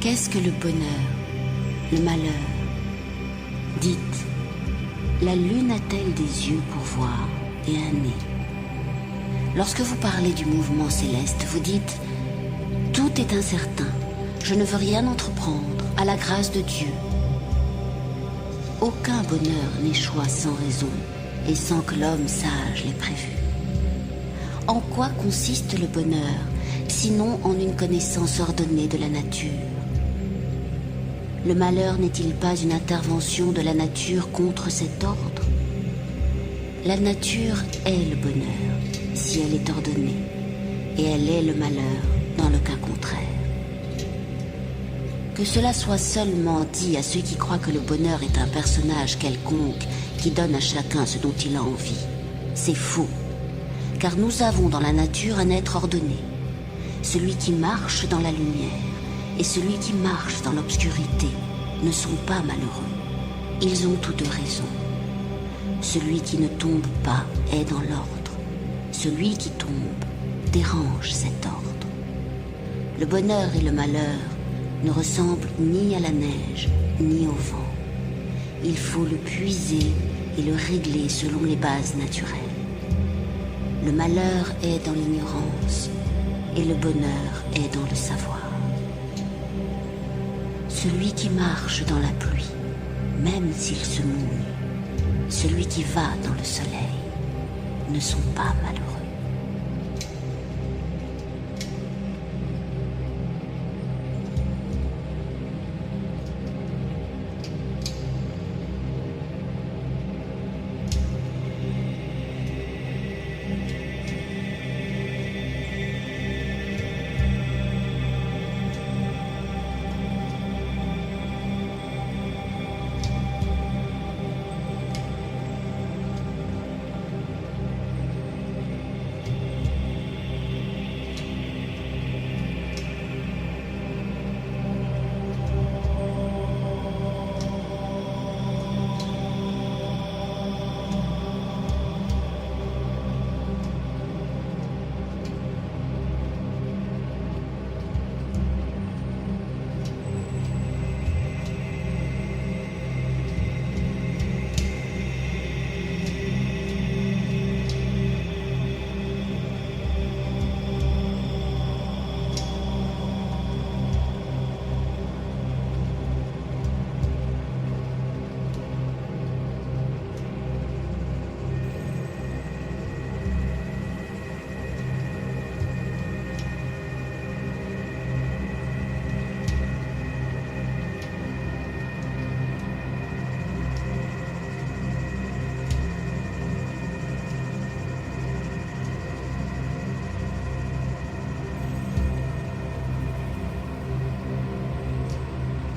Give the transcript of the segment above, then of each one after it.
Qu'est-ce que le bonheur, le malheur? Dites, la lune a-t-elle des yeux pour voir et un nez? Lorsque vous parlez du mouvement céleste, vous dites, tout est incertain, je ne veux rien entreprendre, à la grâce de Dieu. Aucun bonheur n'échoua sans raison et sans que l'homme sage l'ait prévu. En quoi consiste le bonheur, sinon en une connaissance ordonnée de la nature? Le malheur n'est-il pas une intervention de la nature contre cet ordre? La nature est le bonheur, si elle est ordonnée, et elle est le malheur dans le cas contraire. Que cela soit seulement dit à ceux qui croient que le bonheur est un personnage quelconque qui donne à chacun ce dont il a envie, c'est faux, car nous avons dans la nature un être ordonné, celui qui marche dans la lumière et celui qui marche dans l'obscurité ne sont pas malheureux. Ils ont tous deux raison. Celui qui ne tombe pas est dans l'ordre. Celui qui tombe dérange cet ordre. Le bonheur et le malheur ne ressemblent ni à la neige, ni au vent. Il faut le puiser et le régler selon les bases naturelles. Le malheur est dans l'ignorance et le bonheur est dans le savoir. Celui qui marche dans la pluie, même s'il se mouille, celui qui va dans le soleil, ne sont pas malheureux.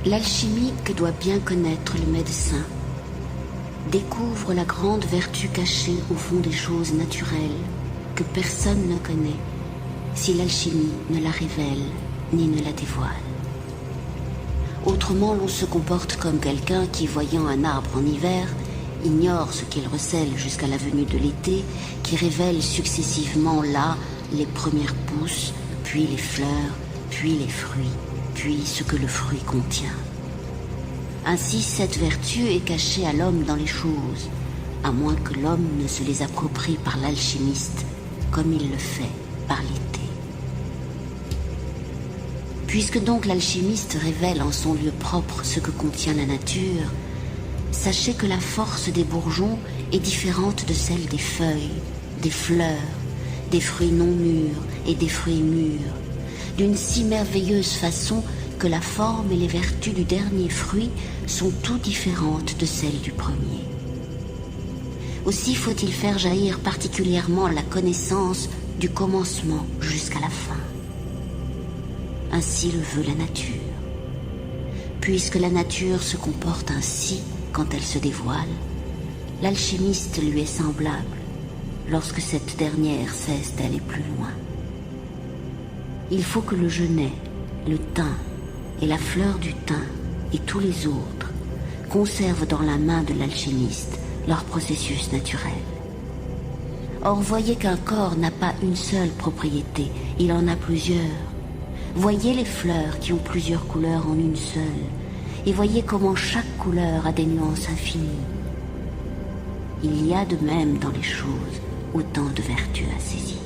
L'alchimie que doit bien connaître le médecin découvre la grande vertu cachée au fond des choses naturelles que personne ne connaît si l'alchimie ne la révèle ni ne la dévoile. Autrement, l'on se comporte comme quelqu'un qui, voyant un arbre en hiver, ignore ce qu'il recèle jusqu'à la venue de l'été, qui révèle successivement là les premières pousses, puis les fleurs, puis les fruits, puis ce que le fruit contient. Ainsi, cette vertu est cachée à l'homme dans les choses, à moins que l'homme ne se les approprie par l'alchimiste, comme il le fait par l'été. Puisque donc l'alchimiste révèle en son lieu propre ce que contient la nature, sachez que la force des bourgeons est différente de celle des feuilles, des fleurs, des fruits non mûrs et des fruits mûrs, d'une si merveilleuse façon que la forme et les vertus du dernier fruit sont tout différentes de celles du premier. Aussi faut-il faire jaillir particulièrement la connaissance du commencement jusqu'à la fin. Ainsi le veut la nature. Puisque la nature se comporte ainsi quand elle se dévoile, l'alchimiste lui est semblable lorsque cette dernière cesse d'aller plus loin. Il faut que le genêt, le thym et la fleur du thym et tous les autres conservent dans la main de l'alchimiste leur processus naturel. Or, voyez qu'un corps n'a pas une seule propriété, il en a plusieurs. Voyez les fleurs qui ont plusieurs couleurs en une seule, et voyez comment chaque couleur a des nuances infinies. Il y a de même dans les choses autant de vertus à saisir.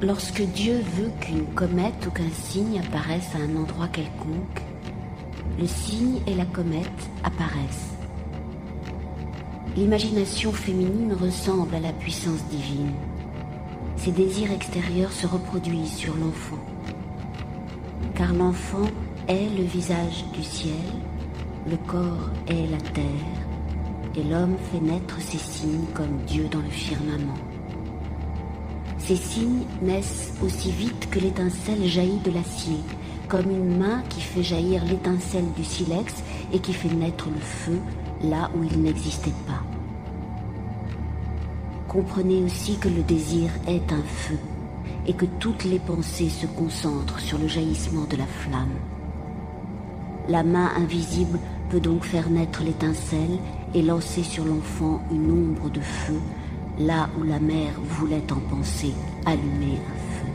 Lorsque Dieu veut qu'une comète ou qu'un cygne apparaisse à un endroit quelconque, le cygne et la comète apparaissent. L'imagination féminine ressemble à la puissance divine. Ses désirs extérieurs se reproduisent sur l'enfant. Car l'enfant est le visage du ciel, le corps est la terre, et l'homme fait naître ses signes comme Dieu dans le firmament. Ces signes naissent aussi vite que l'étincelle jaillit de l'acier, comme une main qui fait jaillir l'étincelle du silex et qui fait naître le feu là où il n'existait pas. Comprenez aussi que le désir est un feu et que toutes les pensées se concentrent sur le jaillissement de la flamme. La main invisible peut donc faire naître l'étincelle et lancer sur l'enfant une ombre de feu là où la mère voulait en penser allumer un feu.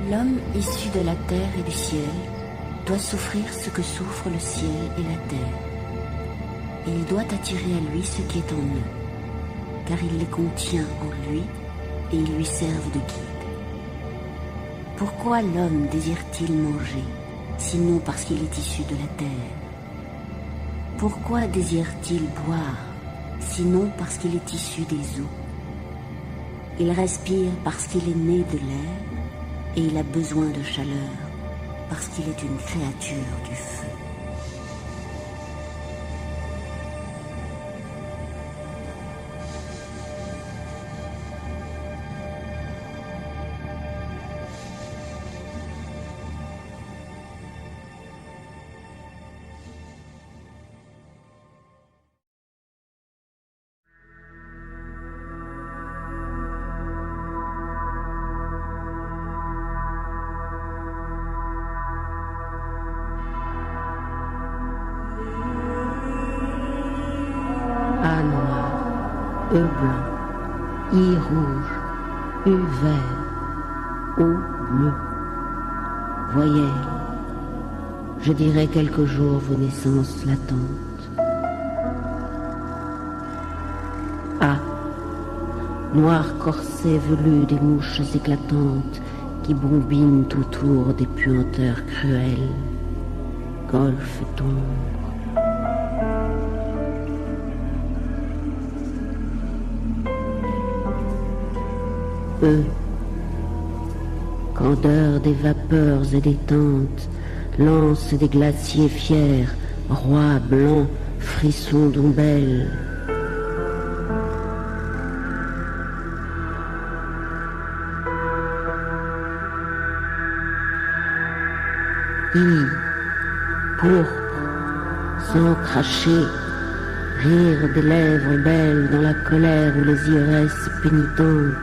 L'homme issu de la terre et du ciel doit souffrir ce que souffrent le ciel et la terre. Et il doit attirer à lui ce qui est en eux, car il les contient en lui et ils lui servent de guide. Pourquoi l'homme désire-t-il manger, sinon parce qu'il est issu de la terre? Pourquoi désire-t-il boire, sinon parce qu'il est issu des eaux? Il respire parce qu'il est né de l'air, et il a besoin de chaleur parce qu'il est une créature du feu. E blanc, I rouge, U vert, O bleu. Voyelles, je dirai quelques jours vos naissances latentes. A, noir corset velu des mouches éclatantes qui bombinent autour des puanteurs cruelles. Golfe d'ombre. E, candeur des vapeurs et des tentes, lance des glaciers fiers, roi blanc, frisson d'ombelle. I, pourpre, sang craché, rire des lèvres belles dans la colère ou les iresses pénitentes.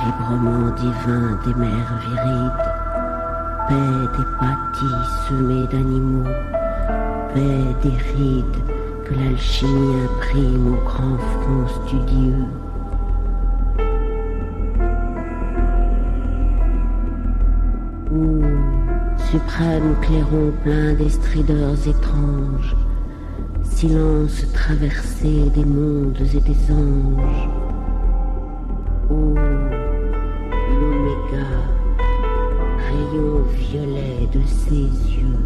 Vibrement divin des mers virides, paix des pâtis semés d'animaux, paix des rides que l'alchimie imprime au grand front studieux. Ou suprême clairon plein des strideurs étranges, silence traversé des mondes et des anges. Ô l'oméga, rayon violet de ses yeux.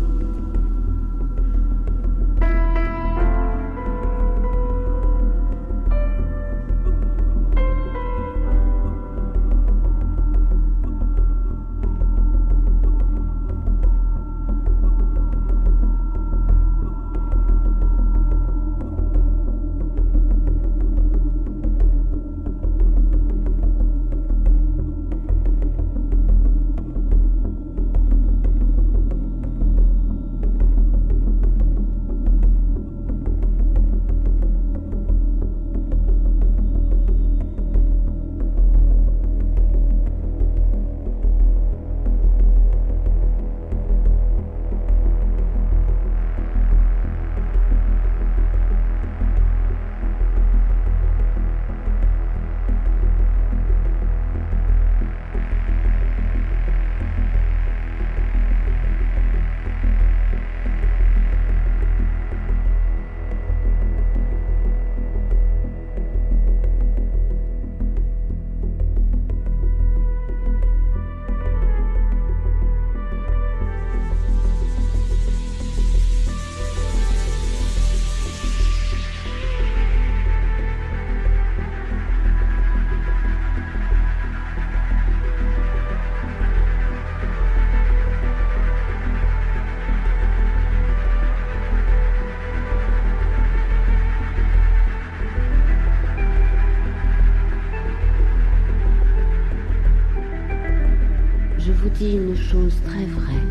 Dis une chose très vraie.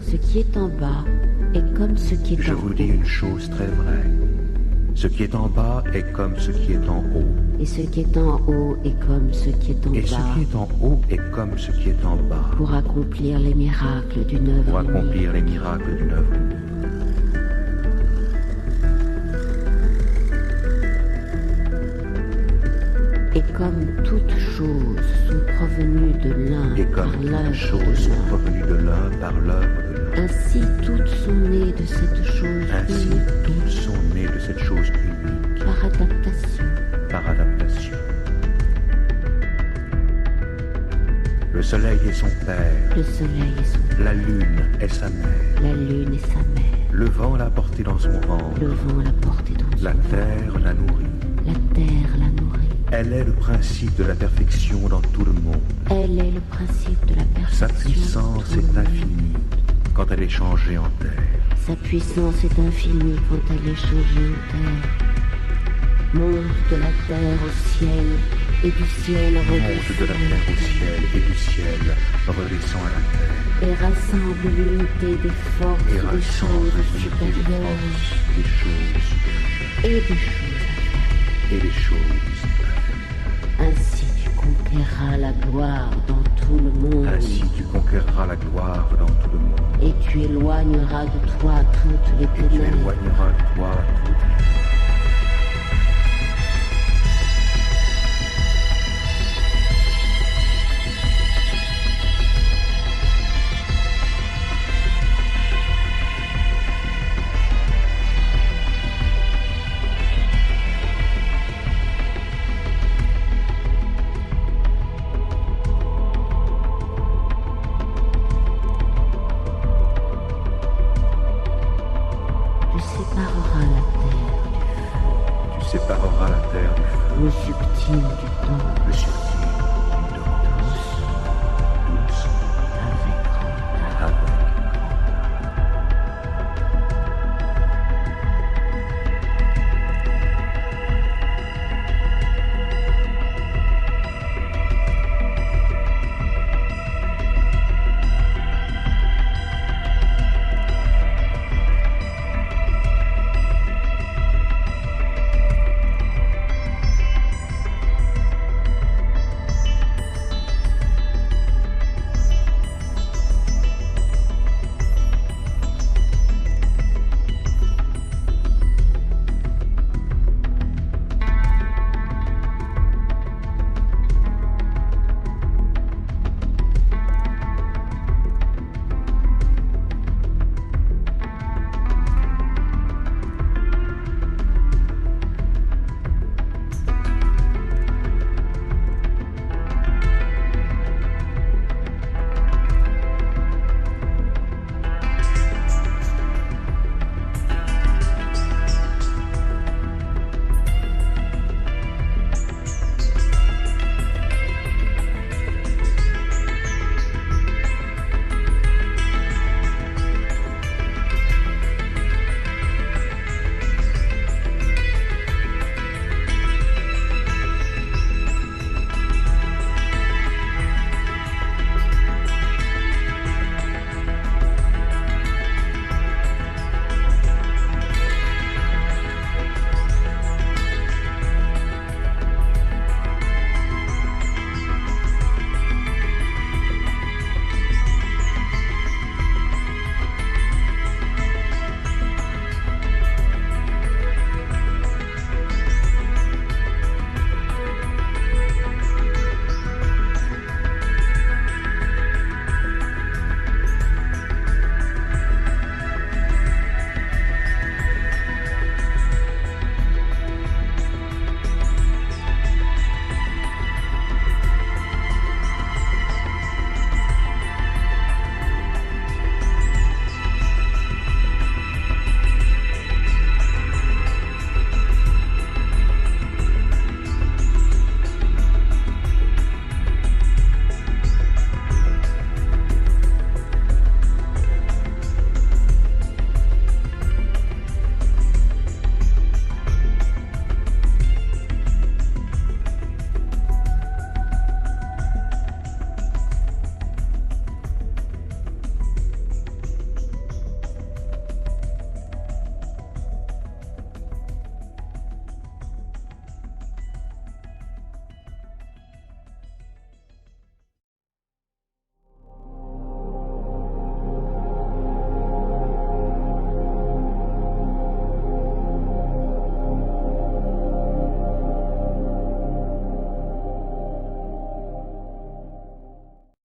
Ce qui est en bas est comme ce qui est en haut. Je vous dis une chose très vraie. Ce qui est en bas est comme ce qui est en haut. Et ce qui est en haut est comme ce qui est en bas. Et ce qui est en haut est comme ce qui est en bas. Pour accomplir les miracles d'une œuvre. Pour accomplir les miracles d'une œuvre. Et comme toutes choses sont provenues de l'un par l'œuvre de l'un, ainsi toutes sont nées de cette chose unique. Par adaptation. Le soleil est son père. La lune est sa mère. Le vent l'a porté dans son ventre. La terre la nourrit. Elle est le principe de la perfection dans tout le monde. Sa puissance est infinie quand elle est changée en terre. Monte de la terre au ciel et du ciel redescend à la terre. Et rassemble l'unité des forces des choses supérieures et des choses inférieures. Ainsi tu conquerras conquériras la gloire dans tout le monde. Ainsi tu conquériras la gloire dans tout le monde. Et tu éloigneras de toi toutes les ténèbres. Et tu éloigneras de toi toutes les sépareras la terre du feu. Le subtil du temps. Le subtil